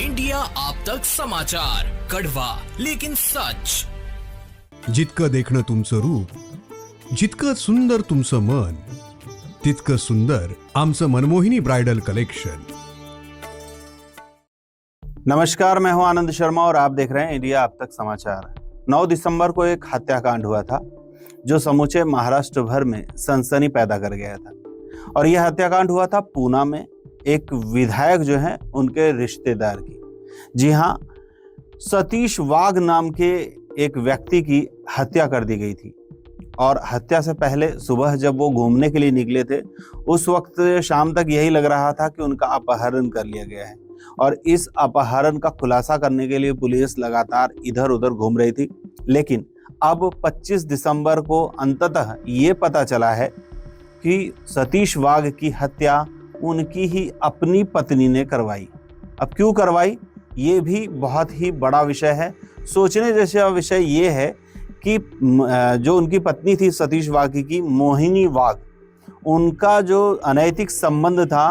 India आप तक समाचार, कड़वा लेकिन सच। जितकं देखणं तुमचं रूप, जितकं सुंदर तुमचं मन, तितकं सुंदर आमचं मनमोहिनी ब्राइडल कलेक्शन। नमस्कार, मैं हूं आनंद शर्मा और आप देख रहे हैं इंडिया अब तक समाचार। 9 दिसंबर को एक हत्याकांड हुआ था जो समूचे महाराष्ट्र भर में सनसनी पैदा कर गया था। और यह हत्याकांड हुआ था पूना में एक विधायक जो है उनके रिश्तेदार की। जी हाँ, सतीश वाघ नाम के एक व्यक्ति की हत्या कर दी गई थी। और हत्या से पहले सुबह जब वो घूमने के लिए निकले थे, उस वक्त शाम तक यही लग रहा था कि उनका अपहरण कर लिया गया है। और इस अपहरण का खुलासा करने के लिए पुलिस लगातार इधर उधर घूम रही थी। लेकिन अब 25 दिसंबर को अंततः ये पता चला है कि सतीश वाघ की हत्या उनकी ही अपनी पत्नी ने करवाई। अब क्यों करवाई, ये भी बहुत ही बड़ा विषय है। सोचने जैसा विषय ये है कि जो उनकी पत्नी थी सतीश वाघ की, मोहिनी वाघ, उनका जो अनैतिक संबंध था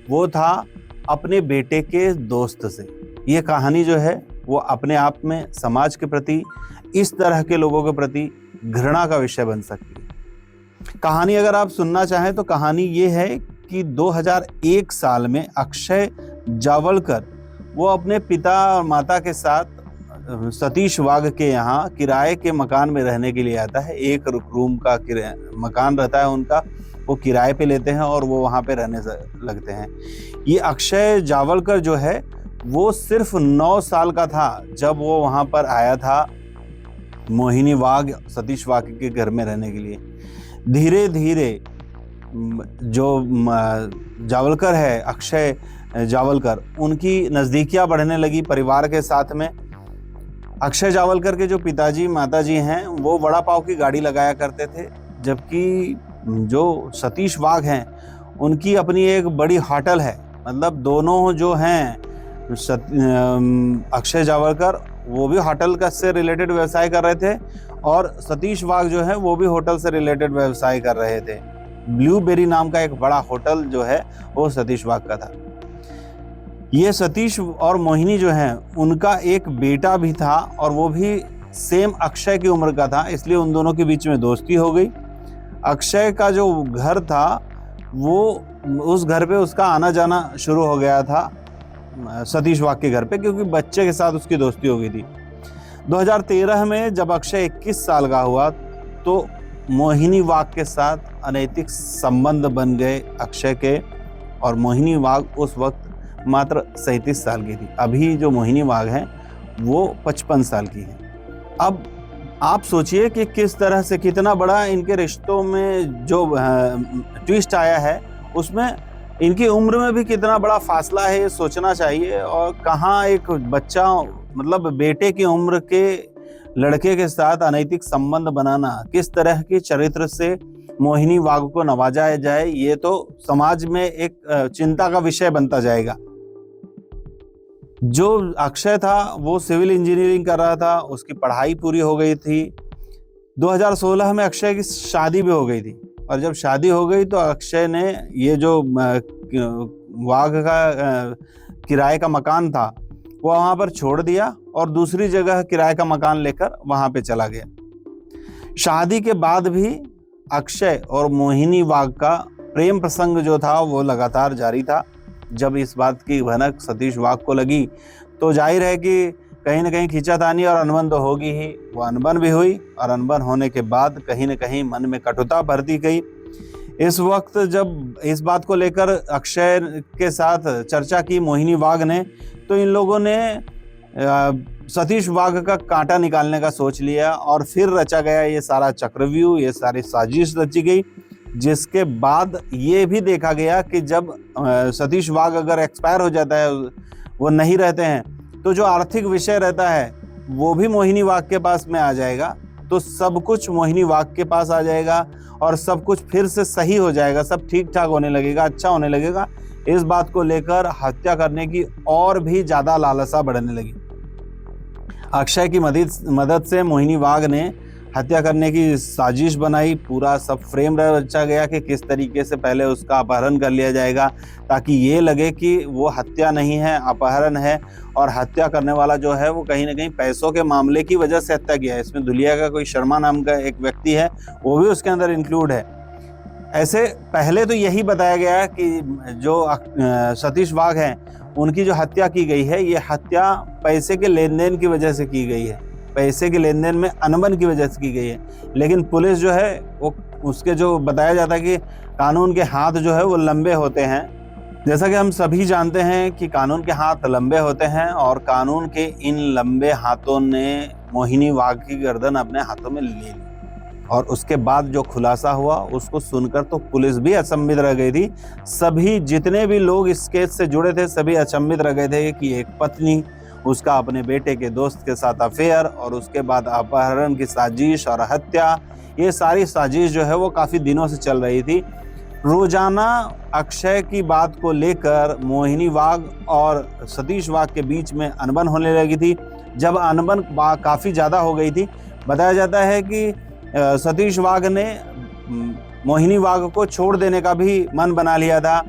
वो था अपने बेटे के दोस्त से। ये कहानी जो है वो अपने आप में समाज के प्रति, इस तरह के लोगों के प्रति घृणा का विषय बन सकती है। कहानी अगर आप सुनना चाहें तो कहानी ये है कि 2001 साल में अक्षय जावलकर वो अपने पिता और माता के साथ सतीश वाघ के यहाँ किराए के मकान में रहने के लिए आता है। एक रूम का मकान रहता है उनका, वो किराए पे लेते हैं और वो वहाँ पे रहने लगते हैं। ये अक्षय जावलकर जो है वो सिर्फ 9 साल का था जब वो वहाँ पर आया था मोहिनी वाघ, सतीश वाघ के घर में रहने के लिए। धीरे धीरे जो जावलकर है, अक्षय जावलकर, उनकी नज़दीकियाँ बढ़ने लगी परिवार के साथ में। अक्षय जावलकर के जो पिताजी माताजी हैं वो वड़ा पाव की गाड़ी लगाया करते थे, जबकि जो सतीश वाघ हैं उनकी अपनी एक बड़ी होटल है। मतलब दोनों जो हैं, अक्षय जावलकर वो भी होटल का से रिलेटेड व्यवसाय कर रहे थे और सतीश वाघ जो है वो भी होटल से रिलेटेड व्यवसाय कर रहे थे। ब्लूबेरी नाम का एक बड़ा होटल जो है वो सतीश वाघ का था। ये सतीश और मोहिनी जो है उनका एक बेटा भी था और वो भी सेम अक्षय की उम्र का था, इसलिए उन दोनों के बीच में दोस्ती हो गई। अक्षय का जो घर था वो उस घर पे उसका आना जाना शुरू हो गया था सतीश वाघ के घर पे, क्योंकि बच्चे के साथ उसकी दोस्ती हो गई थी। 2013 में जब अक्षय 21 साल का हुआ तो मोहिनी वाघ के साथ अनैतिक संबंध बन गए अक्षय के। और मोहिनी वाघ उस वक्त मात्र 37 साल की थी। अभी जो मोहिनी वाघ हैं वो 55 साल की हैं। अब आप सोचिए कि किस तरह से, कितना बड़ा इनके रिश्तों में जो ट्विस्ट आया है, उसमें इनकी उम्र में भी कितना बड़ा फासला है, ये सोचना चाहिए। और कहाँ एक बच्चा, मतलब बेटे की उम्र के लड़के के साथ अनैतिक संबंध बनाना, किस तरह की चरित्र से मोहिनी वाघ को नवाजा जाए, ये तो समाज में एक चिंता का विषय बनता जाएगा। जो अक्षय था वो सिविल इंजीनियरिंग कर रहा था, उसकी पढ़ाई पूरी हो गई थी। 2016 में अक्षय की शादी भी हो गई थी। और जब शादी हो गई तो अक्षय ने ये जो वाघ का किराए का मकान था वो वहाँ पर छोड़ दिया और दूसरी जगह किराए का मकान लेकर वहाँ पे चला गया। शादी के बाद भी अक्षय और मोहिनी वाघ का प्रेम प्रसंग जो था वो लगातार जारी था। जब इस बात की भनक सतीश वाघ को लगी तो जाहिर है कि कहीं ना कहीं खींचातानी और अनबन तो होगी ही। वो अनबन भी हुई और अनबन होने के बाद कहीं ना कहीं मन में कटुता भरती गई। इस वक्त जब इस बात को लेकर अक्षय के साथ चर्चा की मोहिनी वाघ ने, तो इन लोगों ने सतीश वाघ का कांटा निकालने का सोच लिया और फिर रचा गया ये सारा चक्रव्यूह, ये सारी साजिश रची गई। जिसके बाद ये भी देखा गया कि जब सतीश वाघ अगर एक्सपायर हो जाता है, वो नहीं रहते हैं, तो जो आर्थिक विषय रहता है वो भी मोहिनी वाघ के पास में आ जाएगा। तो सब कुछ मोहिनी वाघ के पास आ जाएगा और सब कुछ फिर से सही हो जाएगा, सब ठीक ठाक होने लगेगा, अच्छा होने लगेगा। इस बात को लेकर हत्या करने की और भी ज्यादा लालसा बढ़ने लगी। अक्षय की मदद से मोहिनी वाघ ने हत्या करने की साजिश बनाई, पूरा सब फ्रेम रचा गया कि किस तरीके से पहले उसका अपहरण कर लिया जाएगा ताकि ये लगे कि वो हत्या नहीं है, अपहरण है, और हत्या करने वाला जो है वो कहीं ना कहीं पैसों के मामले की वजह से हत्या किया है। इसमें धुलिया का कोई शर्मा नाम का एक व्यक्ति है, वो भी उसके अंदर इंक्लूड है। ऐसे पहले तो यही बताया गया कि जो सतीश वाघ हैं उनकी जो हत्या की गई है, ये हत्या पैसे के लेन देन की वजह से की गई है, पैसे के लेन देन में अनबन की वजह से की गई है। लेकिन पुलिस जो है वो उसके जो बताया जाता है कि कानून के हाथ जो है वो लंबे होते हैं। जैसा कि हम सभी जानते हैं कि कानून के हाथ लंबे होते हैं, और कानून के इन लंबे हाथों ने मोहिनी वाघ की गर्दन अपने हाथों में ले ली। और उसके बाद जो खुलासा हुआ उसको सुनकर तो पुलिस भी अचंभित रह गई थी। सभी जितने भी लोग इस केस से जुड़े थे सभी अचंभित रह गए थे कि एक पत्नी, उसका अपने बेटे के दोस्त के साथ अफेयर, और उसके बाद अपहरण की साजिश और हत्या, ये सारी साजिश जो है वो काफ़ी दिनों से चल रही थी। रोजाना अक्षय की बात को लेकर मोहिनी वाघ और सतीश वाघ के बीच में अनबन होने लगी थी। जब अनबन काफ़ी ज़्यादा हो गई थी, बताया जाता है कि सतीश वाघ ने मोहिनी वाघ को छोड़ देने का भी मन बना लिया था,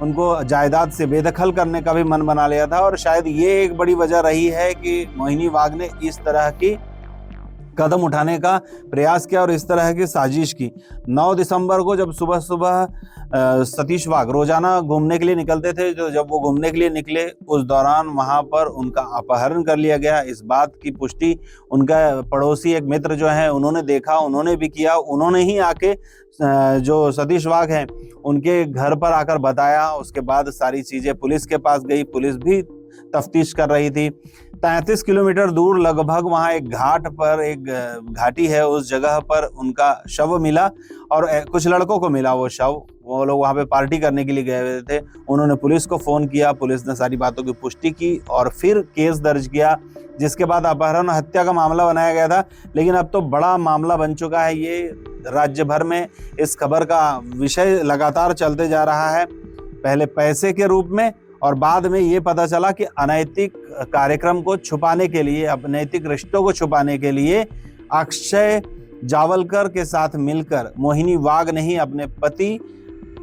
उनको जायदाद से बेदखल करने का भी मन बना लिया था, और शायद ये एक बड़ी वजह रही है कि मोहिनी वाघ ने इस तरह की कदम उठाने का प्रयास किया और इस तरह की साजिश की। 9 दिसंबर को जब सुबह सुबह सतीश वाघ रोजाना घूमने के लिए निकलते थे, जो जब वो घूमने के लिए निकले उस दौरान वहां पर उनका अपहरण कर लिया गया। इस बात की पुष्टि उनका पड़ोसी एक मित्र जो है उन्होंने देखा, उन्होंने भी किया। उन्होंने ही आके जो सतीश वाघ हैं उनके घर पर आकर बताया। उसके बाद सारी चीजें पुलिस के पास गई, पुलिस भी तफ्तीश कर रही थी। 33 किलोमीटर दूर लगभग वहाँ एक घाट पर, एक घाटी है, उस जगह पर उनका शव मिला और कुछ लड़कों को मिला वो शव। वो लोग वहाँ पे पार्टी करने के लिए गए हुए थे। उन्होंने पुलिस को फ़ोन किया, पुलिस ने सारी बातों की पुष्टि की और फिर केस दर्ज किया, जिसके बाद अपहरण और हत्या का मामला बनाया गया था। लेकिन अब तो बड़ा मामला बन चुका है, ये राज्य भर में इस खबर का विषय लगातार चलते जा रहा है। पहले पैसे के रूप में, और बाद में ये पता चला कि अनैतिक कार्यक्रम को छुपाने के लिए, अनैतिक रिश्तों को छुपाने के लिए अक्षय जावलकर के साथ मिलकर मोहिनी वाघ ने ही अपने पति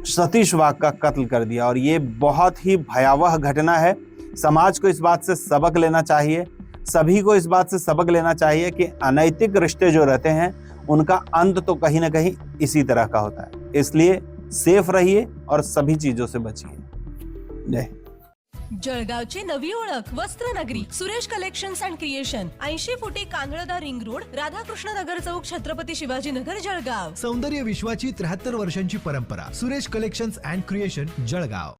सतीश वाघ का कत्ल कर दिया। और ये बहुत ही भयावह घटना है। समाज को इस बात से सबक लेना चाहिए, सभी को इस बात से सबक लेना चाहिए कि अनैतिक रिश्ते जो रहते हैं उनका अंत तो कहीं ना कहीं इसी तरह का होता है। इसलिए सेफ रहिए और सभी चीजों से बचिए। जय। जळगावची नवी ओळख वस्त्रनगरी सुरेश कलेक्शन्स अँड क्रिएशन 80 फुटी कांदळदा रिंग रोड राधाकृष्ण नगर चौक छत्रपती शिवाजी नगर जळगाव। सौंदर्य विश्वाची 73 वर्षांची परंपरा Suresh collections and creation Jalgaon.